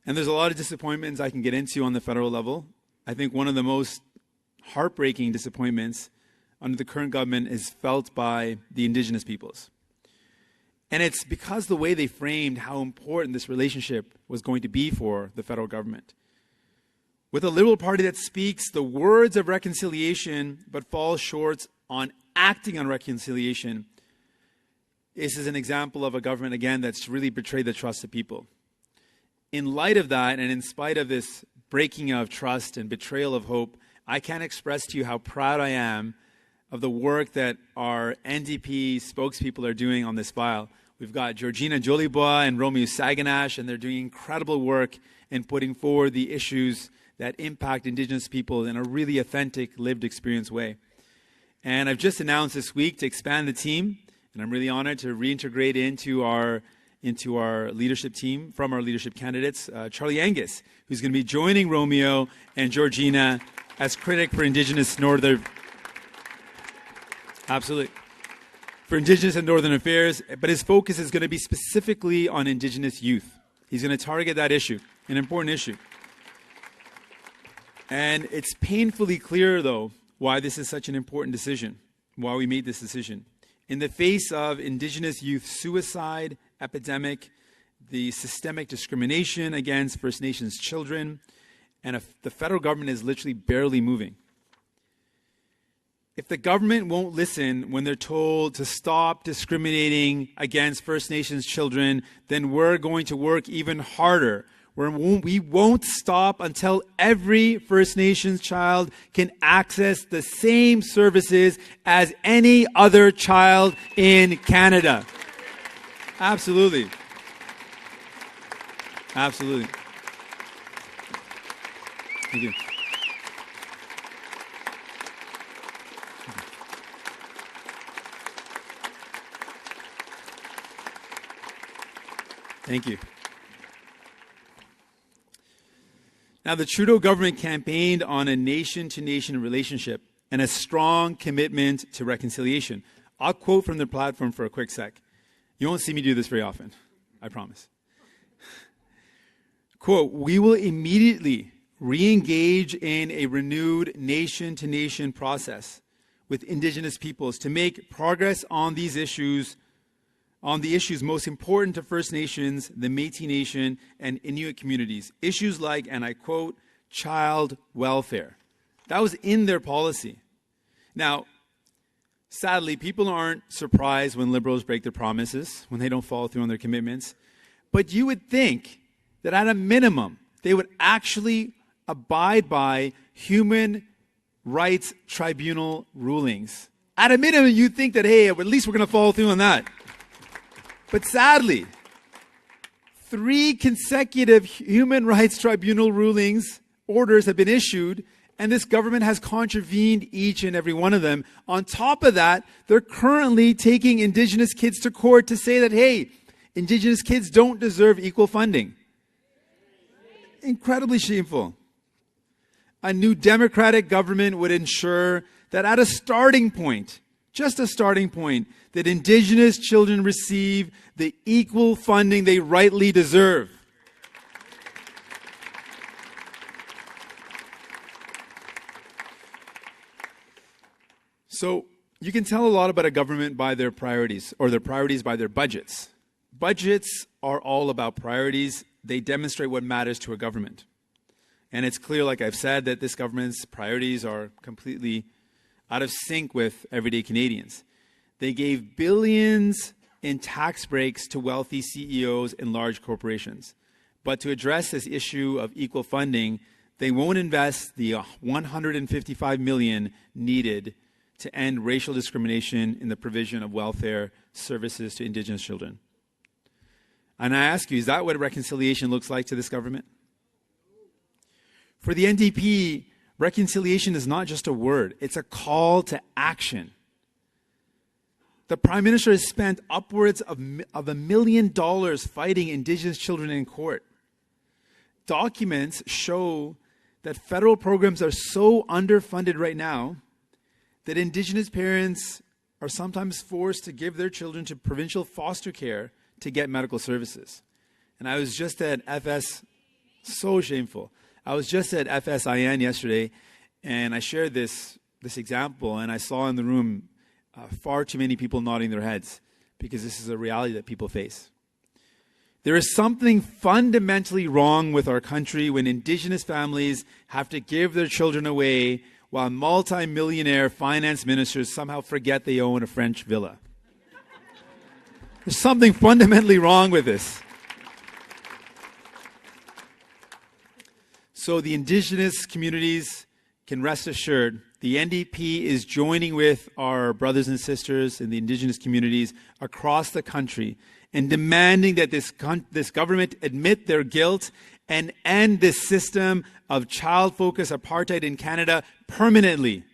And there's a lot of disappointments I can get into on the federal level. I think one of the most heartbreaking disappointments under the current government is felt by the Indigenous peoples. And it's because the way they framed how important this relationship was going to be for the federal government. With a Liberal Party that speaks the words of reconciliation but falls short on acting on reconciliation, this is an example of a government, again, that's really betrayed the trust of people. In light of that, and in spite of this breaking of trust and betrayal of hope, I can't express to you how proud I am of the work that our NDP spokespeople are doing on this file. We've got Regina and Romeo Saganash, and they're doing incredible work in putting forward the issues that impact Indigenous people in a really authentic, lived experience way. And I've just announced this week to expand the team, and I'm really honored to reintegrate into our leadership team from our leadership candidates, Charlie Angus, who's going to be joining Romeo and Georgina as critic for Indigenous Northern... Absolutely. For Indigenous and Northern Affairs, but his focus is going to be specifically on Indigenous youth. He's going to target that issue, an important issue. And it's painfully clear, though, why this is such an important decision, why we made this decision. In the face of Indigenous youth suicide epidemic, the systemic discrimination against First Nations children, and the federal government is literally barely moving. If the government won't listen when they're told to stop discriminating against First Nations children, then we're going to work even harder. We won't stop until every First Nations child can access the same services as any other child in Canada. Absolutely. Absolutely. Thank you. Thank you. Now, the Trudeau government campaigned on a nation-to-nation relationship and a strong commitment to reconciliation. I'll quote from their platform for a quick sec. You won't see me do this very often, I promise. Quote, "We will immediately re-engage in a renewed nation-to-nation process with Indigenous peoples to make progress on these issues, on the issues most important to First Nations, the Métis Nation, and Inuit communities. Issues like," and I quote, "child welfare." That was in their policy. Now, sadly, people aren't surprised when Liberals break their promises, when they don't follow through on their commitments. But you would think that at a minimum, they would actually abide by human rights tribunal rulings. At a minimum, you'd think that, hey, at least we're going to follow through on that. But sadly, 3 consecutive human rights tribunal orders have been issued, and this government has contravened each and every one of them. On top of that, they're currently taking Indigenous kids to court to say that, hey, Indigenous kids don't deserve equal funding. Incredibly shameful. A new democratic government would ensure that at a starting point, just a starting point, that Indigenous children receive the equal funding they rightly deserve. So you can tell a lot about a government by their priorities, or their priorities by their budgets. Budgets are all about priorities. They demonstrate what matters to a government. And it's clear, like I've said, that this government's priorities are completely out of sync with everyday Canadians. They gave billions in tax breaks to wealthy CEOs and large corporations. But to address this issue of equal funding, they won't invest the $155 million needed to end racial discrimination in the provision of welfare services to Indigenous children. And I ask you, is that what reconciliation looks like to this government? For the NDP, reconciliation is not just a word, it's a call to action. The Prime Minister has spent upwards of $1 million fighting Indigenous children in court. Documents show that federal programs are so underfunded right now that Indigenous parents are sometimes forced to give their children to provincial foster care to get medical services. And I was just at FS So shameful. I was just at FSIN yesterday, and I shared this example, and I saw in the room far too many people nodding their heads because this is a reality that people face. There is something fundamentally wrong with our country when Indigenous families have to give their children away while multi-millionaire finance ministers somehow forget they own a French villa. There's something fundamentally wrong with this. So the Indigenous communities can rest assured the NDP is joining with our brothers and sisters in the Indigenous communities across the country and demanding that this government admit their guilt and end this system of child-focused apartheid in Canada permanently